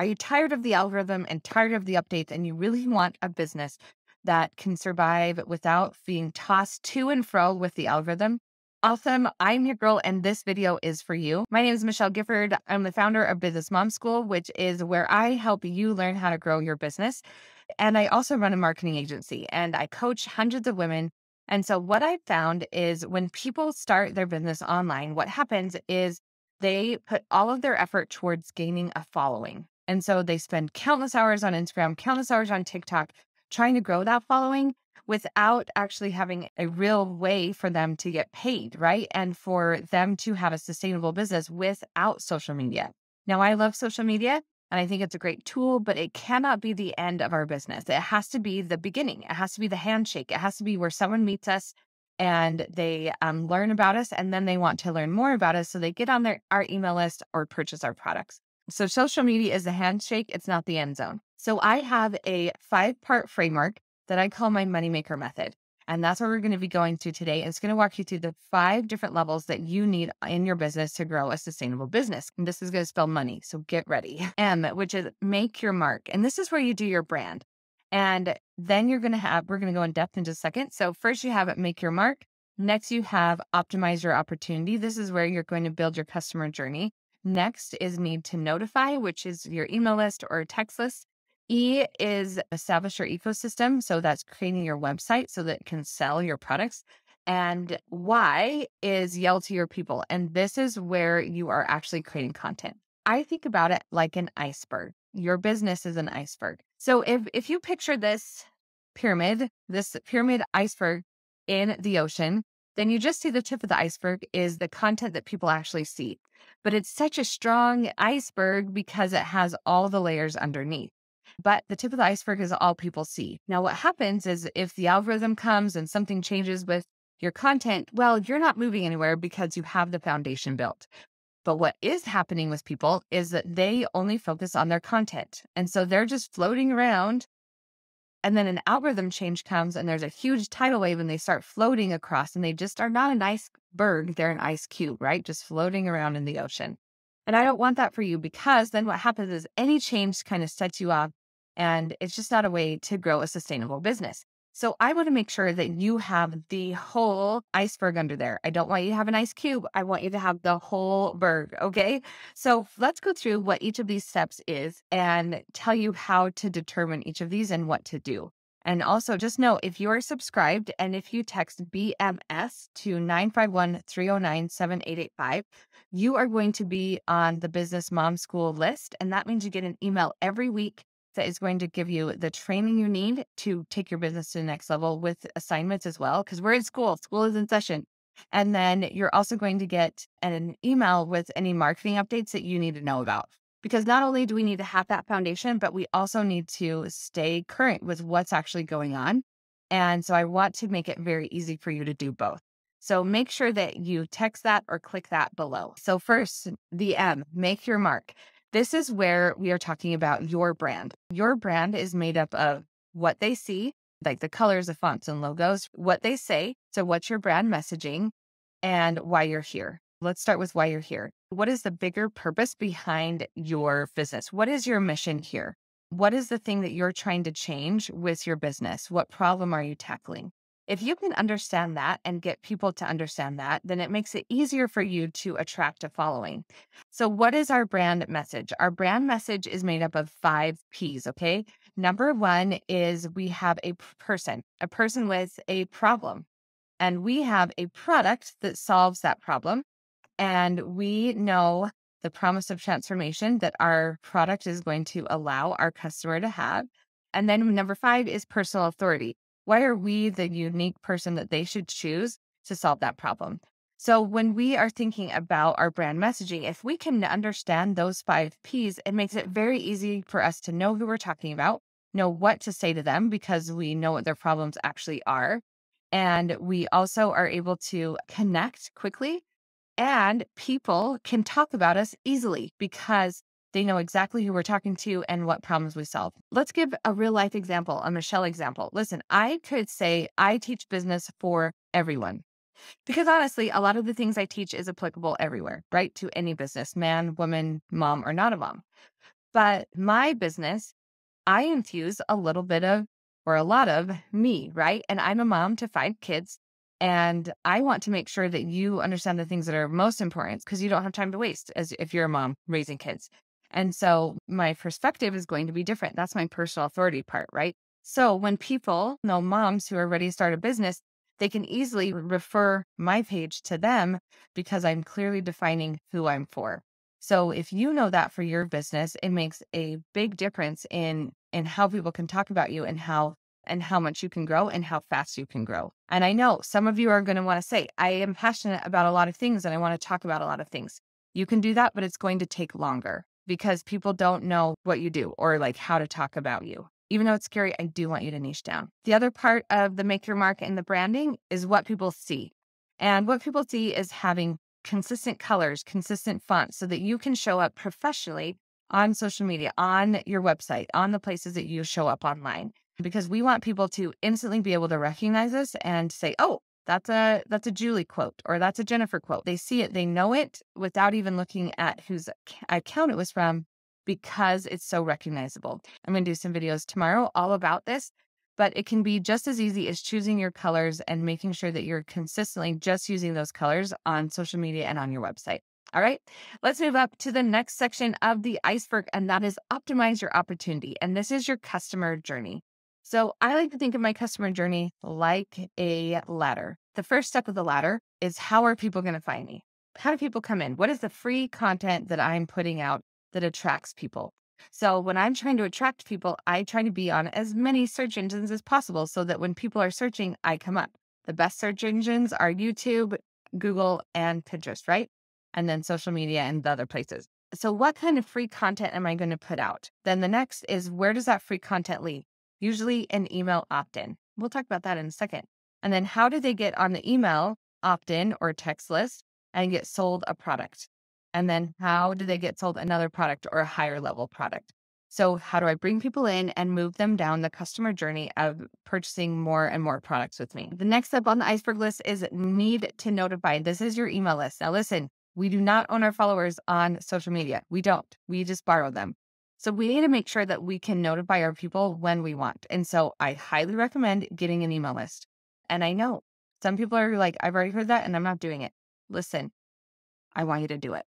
Are you tired of the algorithm and tired of the updates, and you really want a business that can survive without being tossed to and fro with the algorithm? Awesome. I'm your girl, and this video is for you. My name is Michelle Gifford. I'm the founder of Business Mom School, which is where I help you learn how to grow your business. And I also run a marketing agency and I coach hundreds of women. And so what I found is when people start their business online, what happens is they put all of their effort towards gaining a following. And so they spend countless hours on Instagram, countless hours on TikTok, trying to grow that following without actually having a real way for them to get paid, right? And for them to have a sustainable business without social media. Now, I love social media and I think it's a great tool, but it cannot be the end of our business. It has to be the beginning. It has to be the handshake. It has to be where someone meets us and they learn about us, and then they want to learn more about us. So they get on our email list or purchase our products. So social media is the handshake. It's not the end zone. So I have a 5-part framework that I call my moneymaker method. And that's what we're going to be going through today. It's going to walk you through the 5 different levels that you need in your business to grow a sustainable business. And this is going to spell money. So get ready. M, which is make your mark. And this is where you do your brand. And then we're going to go in depth in just a second. So first you have make your mark. Next, you have optimize your opportunity. This is where you're going to build your customer journey. Next is need to notify, which is your email list or text list. E is establish your ecosystem. So that's creating your website so that it can sell your products. And Y is yell to your people. And this is where you are actually creating content. I think about it like an iceberg. Your business is an iceberg. So if you picture this pyramid iceberg in the ocean, then you just see the tip of the iceberg is the content that people actually see. But it's such a strong iceberg because it has all the layers underneath. But the tip of the iceberg is all people see. Now, what happens is if the algorithm comes and something changes with your content, well, you're not moving anywhere because you have the foundation built. But what is happening with people is that they only focus on their content. And so they're just floating around. And then an algorithm change comes and there's a huge tidal wave and they start floating across and they just are not an iceberg. They're an ice cube, right? Just floating around in the ocean. And I don't want that for you because then what happens is any change kind of sets you off and it's just not a way to grow a sustainable business. So I want to make sure that you have the whole iceberg under there. I don't want you to have an ice cube. I want you to have the whole berg. Okay. So let's go through what each of these steps is and tell you how to determine each of these and what to do. And also just know if you are subscribed and if you text BMS to 951-309-7885, you are going to be on the Business Mom School list. And that means you get an email every week that is going to give you the training you need to take your business to the next level with assignments as well, because we're in school. School is in session. And then you're also going to get an email with any marketing updates that you need to know about. Because not only do we need to have that foundation, but we also need to stay current with what's actually going on. And so I want to make it very easy for you to do both. So make sure that you text that or click that below. So first, the M, make your mark. This is where we are talking about your brand. Your brand is made up of what they see, like the colors, the fonts and logos, what they say. So what's your brand messaging and why you're here? Let's start with why you're here. What is the bigger purpose behind your business? What is your mission here? What is the thing that you're trying to change with your business? What problem are you tackling? If you can understand that and get people to understand that, then it makes it easier for you to attract a following. So what is our brand message? Our brand message is made up of 5 P's, okay? Number 1 is we have a person with a problem, and we have a product that solves that problem. And we know the promise of transformation that our product is going to allow our customer to have. And then number 5 is personal authority. Why are we the unique person that they should choose to solve that problem? So when we are thinking about our brand messaging, if we can understand those 5 P's, it makes it very easy for us to know who we're talking about, know what to say to them because we know what their problems actually are. And we also are able to connect quickly, and people can talk about us easily because they know exactly who we're talking to and what problems we solve. Let's give a real life example, a Michelle example. Listen, I could say I teach business for everyone because honestly, a lot of the things I teach is applicable everywhere, right? To any business, man, woman, mom, or not a mom. But my business, I infuse a little bit of, or a lot of me, right? And I'm a mom to 5 kids. And I want to make sure that you understand the things that are most important because you don't have time to waste as if you're a mom raising kids. And so my perspective is going to be different. That's my personal authority part, right? So when people know moms who are ready to start a business, they can easily refer my page to them because I'm clearly defining who I'm for. So if you know that for your business, it makes a big difference in how people can talk about you and how much you can grow and how fast you can grow. And I know some of you are going to want to say, I am passionate about a lot of things and I want to talk about a lot of things. You can do that, but it's going to take longer because people don't know what you do or like how to talk about you. Even though it's scary, I do want you to niche down. The other part of the make your mark and the branding is what people see. And what people see is having consistent colors, consistent fonts so that you can show up professionally on social media, on your website, on the places that you show up online. Because we want people to instantly be able to recognize us and say, oh, that's a Julie quote or that's a Jennifer quote. They see it, they know it without even looking at whose account it was from because it's so recognizable. I'm going to do some videos tomorrow all about this, but it can be just as easy as choosing your colors and making sure that you're consistently just using those colors on social media and on your website. All right, let's move up to the next section of the iceberg, and that is optimize your opportunity. And this is your customer journey. So I like to think of my customer journey like a ladder. The first step of the ladder is how are people going to find me? How do people come in? What is the free content that I'm putting out that attracts people? So when I'm trying to attract people, I try to be on as many search engines as possible so that when people are searching, I come up. The best search engines are YouTube, Google, and Pinterest, right? And then social media and the other places. So what kind of free content am I going to put out? Then the next is where does that free content lead? Usually an email opt-in. We'll talk about that in a second. And then how do they get on the email opt-in or text list and get sold a product? And then how do they get sold another product or a higher level product? So how do I bring people in and move them down the customer journey of purchasing more and more products with me? The next step on the iceberg list is need to notify. This is your email list. Now listen, we do not own our followers on social media. We don't. We just borrow them. So we need to make sure that we can notify our people when we want. And so I highly recommend getting an email list. And I know some people are like, I've already heard that and I'm not doing it. Listen, I want you to do it.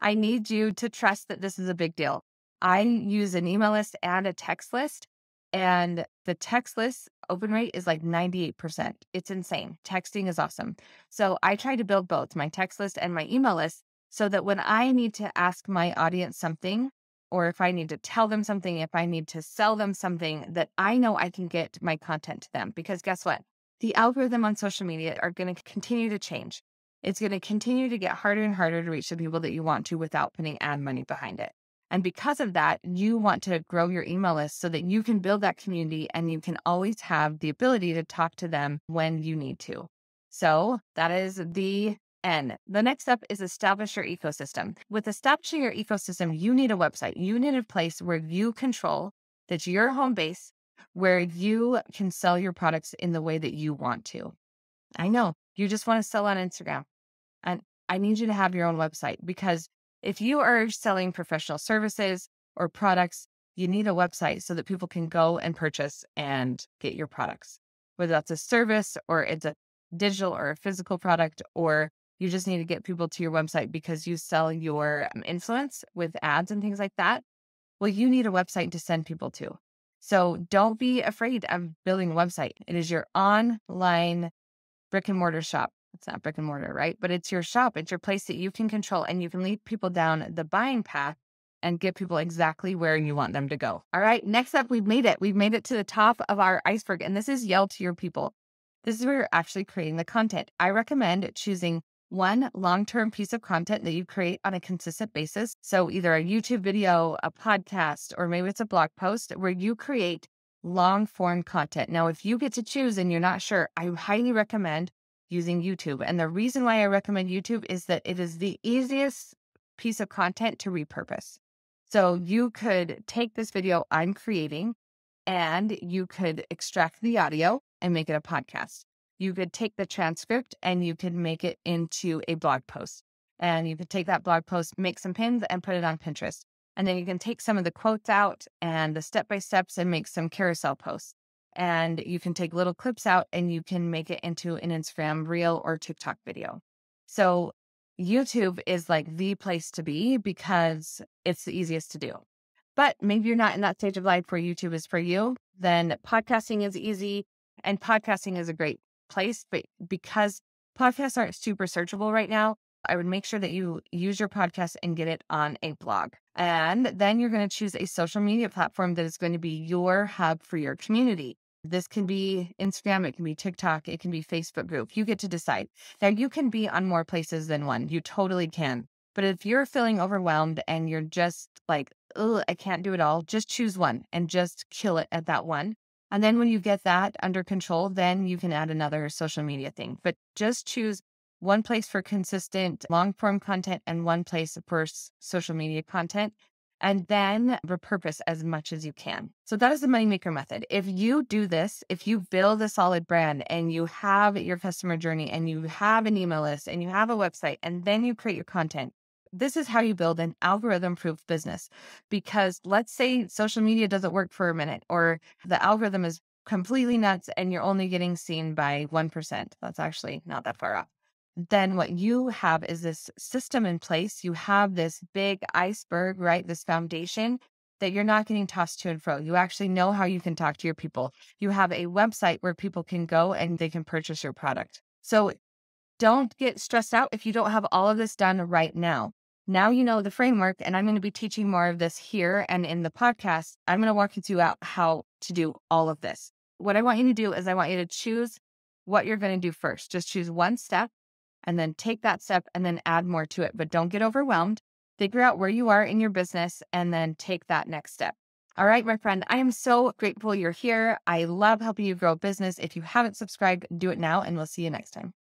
I need you to trust that this is a big deal. I use an email list and a text list, and the text list open rate is like 98%. It's insane. Texting is awesome. So I try to build both my text list and my email list so that when I need to ask my audience something, or if I need to tell them something, if I need to sell them something, that I know I can get my content to them. Because guess what? The algorithm on social media are going to continue to change. It's going to continue to get harder and harder to reach the people that you want to without putting ad money behind it. And because of that, you want to grow your email list so that you can build that community and you can always have the ability to talk to them when you need to. So that is the N. The next step is establish your ecosystem. With establishing your ecosystem, you need a website. You need a place where you control, that's your home base, where you can sell your products in the way that you want to. I know you just want to sell on Instagram. And I need you to have your own website because if you are selling professional services or products, you need a website so that people can go and purchase and get your products, whether that's a service or it's a digital or a physical product, or you just need to get people to your website because you sell your influence with ads and things like that. Well, you need a website to send people to. So don't be afraid of building a website. It is your online brick and mortar shop. It's not brick and mortar, right? But it's your shop. It's your place that you can control and you can lead people down the buying path and get people exactly where you want them to go. All right. Next up, we've made it. We've made it to the top of our iceberg. And this is yell to your people. This is where you're actually creating the content. I recommend choosing one long-term piece of content that you create on a consistent basis. So either a YouTube video, a podcast, or maybe it's a blog post where you create long form content. Now, if you get to choose and you're not sure, I highly recommend using YouTube. And the reason why I recommend YouTube is that it is the easiest piece of content to repurpose. So you could take this video I'm creating and you could extract the audio and make it a podcast. You could take the transcript and you could make it into a blog post. And you could take that blog post, make some pins and put it on Pinterest. And then you can take some of the quotes out and the step by steps and make some carousel posts. And you can take little clips out and you can make it into an Instagram reel or TikTok video. So YouTube is like the place to be because it's the easiest to do. But maybe you're not in that stage of life where YouTube is for you, then podcasting is easy and podcasting is a great place. But because podcasts aren't super searchable right now, I would make sure that you use your podcast and get it on a blog. And then you're going to choose a social media platform that is going to be your hub for your community. This can be Instagram, it can be TikTok, it can be Facebook group. You get to decide. Now, you can be on more places than one. You totally can. But if you're feeling overwhelmed and you're just like, oh, I can't do it all, just choose one and just kill it at that one. And then when you get that under control, then you can add another social media thing. But just choose one place for consistent long form content and one place for social media content, and then repurpose as much as you can. So that is the moneymaker method. If you do this, if you build a solid brand and you have your customer journey and you have an email list and you have a website and then you create your content, this is how you build an algorithm proof business. Because let's say social media doesn't work for a minute or the algorithm is completely nuts and you're only getting seen by 1%. That's actually not that far off. Then what you have is this system in place. You have this big iceberg, right? This foundation that you're not getting tossed to and fro. You actually know how you can talk to your people. You have a website where people can go and they can purchase your product. So don't get stressed out if you don't have all of this done right now. Now you know the framework, and I'm going to be teaching more of this here and in the podcast. I'm going to walk you out how to do all of this. What I want you to do is I want you to choose what you're going to do first. Just choose one step and then take that step and then add more to it. But don't get overwhelmed. Figure out where you are in your business and then take that next step. All right, my friend, I am so grateful you're here. I love helping you grow a business. If you haven't subscribed, do it now, and we'll see you next time.